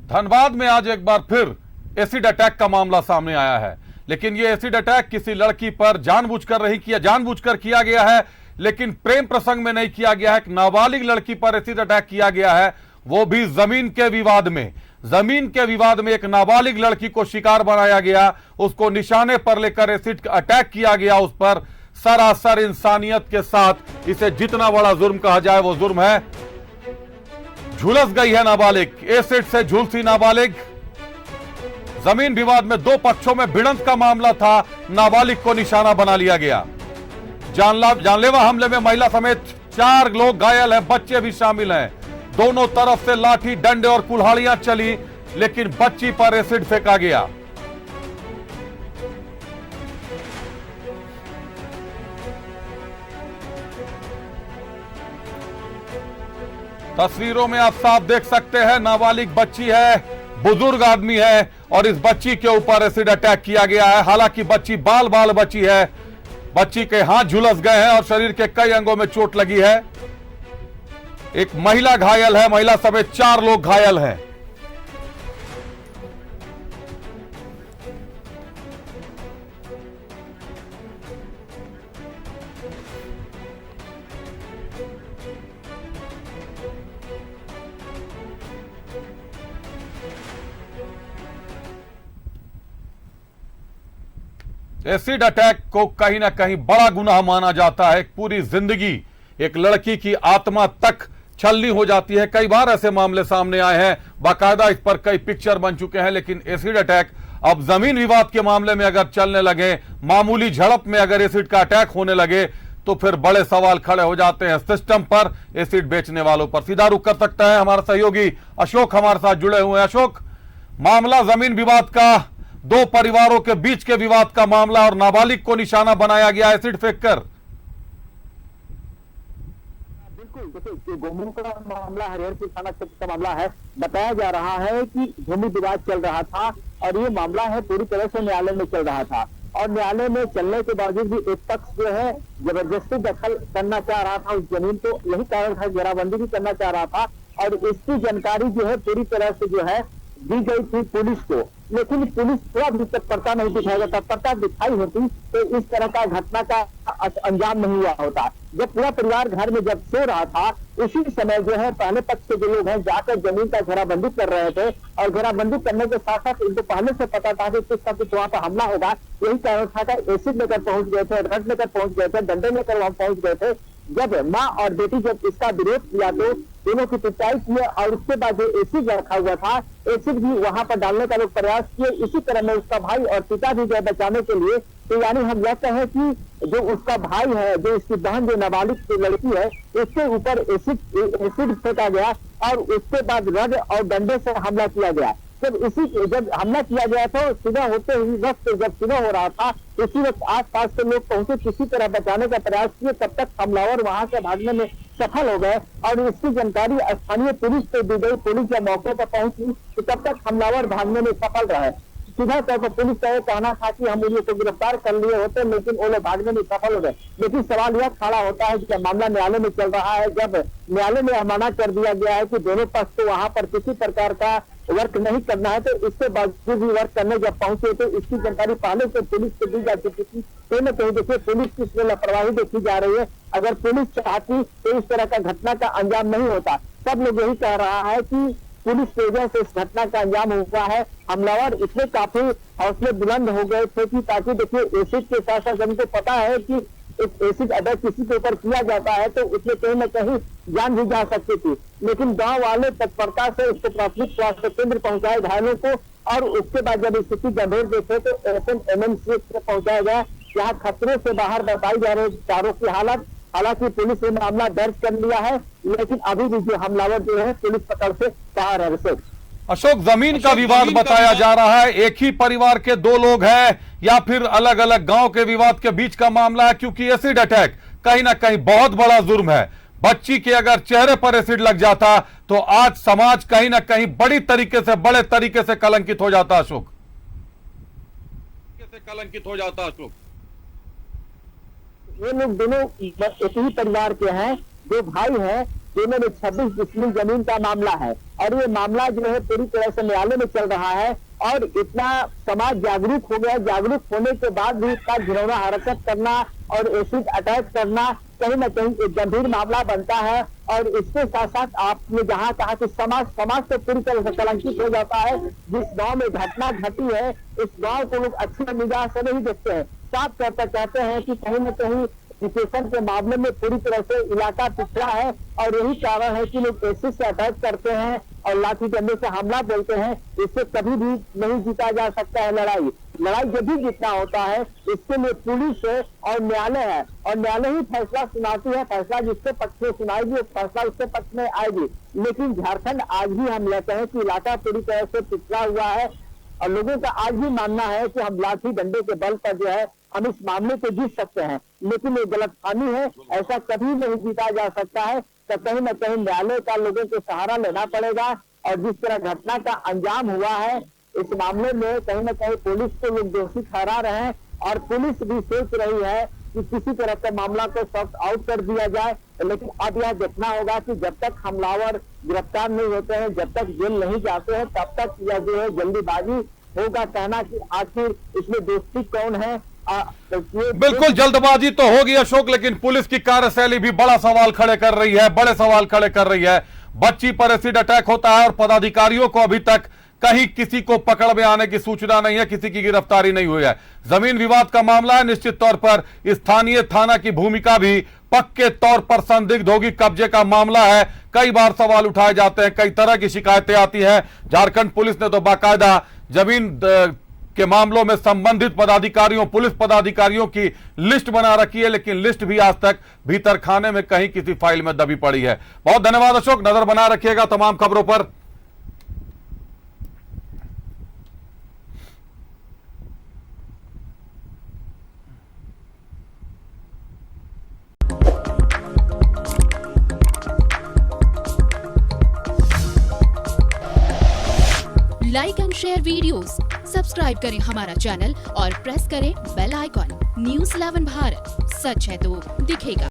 धनबाद में आज एक बार फिर एसिड अटैक का मामला सामने आया है, लेकिन यह एसिड अटैक किसी लड़की पर जानबूझकर किया गया है, लेकिन प्रेम प्रसंग में नहीं किया गया है। एक नाबालिग लड़की पर एसिड अटैक किया गया है, वो भी जमीन के विवाद में एक नाबालिग लड़की को शिकार बनाया गया, उसको निशाने पर लेकर एसिड अटैक किया गया उस पर। सरासर इंसानियत के साथ इसे जितना बड़ा जुर्म कहा जाए वो जुर्म है। झुलस गई है नाबालिग, एसिड से झुलसी नाबालिग। जमीन विवाद में दो पक्षों में भिड़ंत का मामला था, नाबालिग को निशाना बना लिया गया। जानलेवा हमले में महिला समेत 4 लोग घायल हैं, बच्चे भी शामिल हैं। दोनों तरफ से लाठी डंडे और कुल्हाड़ियां चली, लेकिन बच्ची पर एसिड फेंका गया। तस्वीरों में आप साफ देख सकते हैं, नाबालिग बच्ची है, बुजुर्ग आदमी है, और इस बच्ची के ऊपर एसिड अटैक किया गया है। हालांकि बच्ची बाल बच्ची है, बच्ची के हाथ झुलस गए हैं और शरीर के कई अंगों में चोट लगी है। एक महिला घायल है, महिला समेत 4 लोग घायल हैं। एसिड अटैक को कहीं ना कहीं बड़ा गुनाह माना जाता है। पूरी जिंदगी एक लड़की की आत्मा तक छलनी हो जाती है। कई बार ऐसे मामले सामने आए हैं, बाकायदा इस पर कई पिक्चर बन चुके हैं, लेकिन एसिड अटैक अब जमीन विवाद के मामले में अगर चलने लगे, मामूली झड़प में अगर एसिड का अटैक होने लगे, तो फिर बड़े सवाल खड़े हो जाते हैं सिस्टम पर, एसिड बेचने वालों पर। सीधा रुख कर सकता है हमारा सहयोगी अशोक हमारे साथ जुड़े हुए हैं। अशोक, मामला जमीन विवाद का, 2 परिवारों के बीच के विवाद का मामला, और नाबालिग को निशाना बनाया गया एसिड फेंककर। बिल्कुल, देखिए गोमू का मामला हरिहरपुर थाना क्षेत्र का मामला है। बताया जा रहा है कि भूमि विवाद चल रहा था और ये मामला है पूरी तरह से न्यायालय में चल रहा था, और न्यायालय में चलने के बावजूद भी एक पक्ष जो है जबरदस्ती दखल करना चाह रहा था उस जमीन को। यही कारण था, घेराबंदी भी करना चाह रहा था, और इसकी जानकारी जो है पूरी तरह से जो है दी गई थी पुलिस को, लेकिन पुलिस थोड़ा भी तत्परता नहीं दिखाएगा। तत्परता दिखाई होती तो इस तरह का घटना का अंजाम नहीं हुआ होता। जब पूरा परिवार घर में जब सो रहा था, उसी समय जो है पहले पक्ष के जो लोग हैं जाकर जमीन का घेराबंदी कर रहे थे, और घेराबंदी करने के साथ साथ इनको पहले से पता था कि कुछ ना कुछ वहां पर हमला होगा। यही कारण था, एसिड लेकर पहुंच गए थे, रड लेकर पहुंच गए थे, डंडे लेकर वहां पहुंच गए थे। जब माँ और बेटी जब इसका विरोध किया तो दोनों की पिटाई की, और उसके बाद जो एसिड रखा हुआ था, एसिड भी वहां पर डालने का लोग प्रयास किए। इसी तरह में उसका भाई और पिता भी गए बचाने के लिए। तो यानी हम यह कहें कि जो उसका भाई है, जो इसकी बहन जो नाबालिग लड़की है, उसके ऊपर एसिड फेंका गया, और उसके बाद रड और डंडे से हमला किया गया। जब हमला किया गया था, सुबह होते ही वक्त जब सुबह हो रहा था, उसी वक्त आसपास के लोग पहुंचे, किसी तरह बचाने का प्रयास किए। तब तक हमलावर वहां से भागने में सफल हो गए, और इसकी जानकारी स्थानीय पुलिस को दी गई। पुलिस जब मौके पर पहुंची तो तब तक हमलावर भागने में सफल रहे। सीधा तौर पर पुलिस का यह कहना था कि हम उन्हें को गिरफ्तार कर लिए होते, लेकिन वो लोग भागने में सफल हो गए। लेकिन सवाल यह खड़ा होता है कि मामला न्यायालय में चल रहा है, जब न्यायालय में मना कर दिया गया है कि दोनों पक्ष को वहां पर किसी प्रकार का वर्क नहीं करना है, तो इसके बावजूद भी वर्क करने जब पहुंचे तो इसकी जानकारी पहले से पुलिस को दी जा चुकी थी। कहीं न कहीं देखिए पुलिस की इसमें लापरवाही देखी जा रही है। अगर पुलिस चाहती तो इस तरह का घटना का अंजाम नहीं होता। सब लोग यही कह रहा है कि पुलिस की वजह से इस घटना का अंजाम हुआ है। हमलावर इतने काफी हौसले बुलंद हो गए थे कि ताकि देखिए एसिड के साथ साथ हमको पता है कि एसिड अगर किसी के ऊपर किया जाता है तो उसमें कहीं न कहीं जान भी जा सकती थी, लेकिन गांव वाले तत्परता से उसको प्राथमिक स्वास्थ्य केंद्र पहुंचाए घायलों को, और उसके बाद जब स्थिति गंभीर देखे तो एमएमसी से पहुंचाया गया। यहाँ खतरे से बाहर बताई जा रही चारों की हालत। हालांकि पुलिस ने मामला दर्ज कर लिया है, लेकिन अभी भी जो हमलावर जो है पुलिस पकड़ से बाहर है। अशोक, जमीन का विवाद बताया जा रहा है, एक ही परिवार के 2 लोग हैं या फिर अलग अलग गांव के विवाद के बीच का मामला है? क्योंकि एसिड अटैक कहीं ना कहीं बहुत बड़ा जुर्म है। बच्ची के अगर चेहरे पर एसिड लग जाता तो आज समाज कहीं ना कहीं बड़े तरीके से कलंकित हो जाता। अशोक, ये लोग दोनों एक ही परिवार के हैं, 2 भाई हैं, दोनों में 26 डिसमिल जमीन का मामला है और ये मामला जो है पूरी तरह से न्यायालय में चल रहा है। और इतना समाज जागरूक हो गया, जागरूक होने के बाद भी इतना घिनौना हरकत करना और एसिड अटैक करना कहीं न कहीं एक गंभीर मामला बनता है। और इसके साथ साथ आपने जहां कहा कि समाज तो पूरी तरह से कलंकित हो जाता है। जिस गांव में घटना घटी है इस गांव को लोग अच्छी निगाह से नहीं देखते हैं। साफ तौर पर कहते हैं कि कहीं न कहीं एजुकेशन के मामले में पूरी तरह से इलाका पिछड़ा है और यही कारण है कि लोग एसिड से अटैक करते हैं और लाठी डंडे से हमला बोलते हैं। इससे कभी भी नहीं जीता जा सकता है लड़ाई जब भी जीतना होता है इसके लिए पुलिस है और न्यायालय है और न्यायालय ही फैसला सुनाती है। फैसला जिसके पक्ष में सुनाएगी फैसला उसके पक्ष में आएगी। लेकिन झारखंड आज भी हम लेते हैं कि इलाका पूरी तरह से पिछड़ा हुआ है और लोगों का आज भी मानना है कि हम लाठी डंडे के बल पर जो है हम इस मामले को जीत सकते हैं। लेकिन ये गलतफहमी है, ऐसा कभी नहीं जीता जा सकता है। तो कहीं न कहीं न्यायालय का लोगों को सहारा लेना पड़ेगा। और जिस तरह घटना का अंजाम हुआ है इस मामले में कहीं न कहीं पुलिस को लोग दोषी ठहरा रहे हैं और पुलिस भी सोच रही है कि किसी तरह के मामला को सॉर्ट आउट कर दिया जाए। लेकिन अब यह देखना होगा कि जब तक हमलावर गिरफ्तार नहीं होते हैं, जब तक जेल नहीं जाते हैं, तब तक यह जो है जल्दीबाजी होगा कहना कि आखिर इसमें दोषी कौन है। बिल्कुल जल्दबाजी तो होगी अशोक, लेकिन पुलिस की कार्यशैली भी बड़ा सवाल खड़े कर रही है, बड़े सवाल खड़े कर रही है। बच्ची पर एसिड अटैक होता है और पदाधिकारियों को अभी तक कहीं किसी को पकड़ में आने की सूचना नहीं है, किसी की गिरफ्तारी नहीं हुई है। जमीन विवाद का मामला है, निश्चित तौर पर स्थानीय थाना की भूमिका भी पक्के तौर पर संदिग्ध होगी। कब्जे का मामला है, कई बार सवाल उठाए जाते हैं, कई तरह की शिकायतें आती हैं। झारखंड पुलिस ने तो बाकायदा जमीन के मामलों में संबंधित पदाधिकारियों, पुलिस पदाधिकारियों की लिस्ट बना रखी है, लेकिन लिस्ट भी आज तक भीतर खाने में कहीं किसी फाइल में दबी पड़ी है। बहुत धन्यवाद अशोक, नजर बना रखिएगा तमाम खबरों पर। Like and share videos, subscribe करें हमारा चैनल और प्रेस करें बेल आइकॉन। न्यूज़ 11 भारत, सच है तो दिखेगा।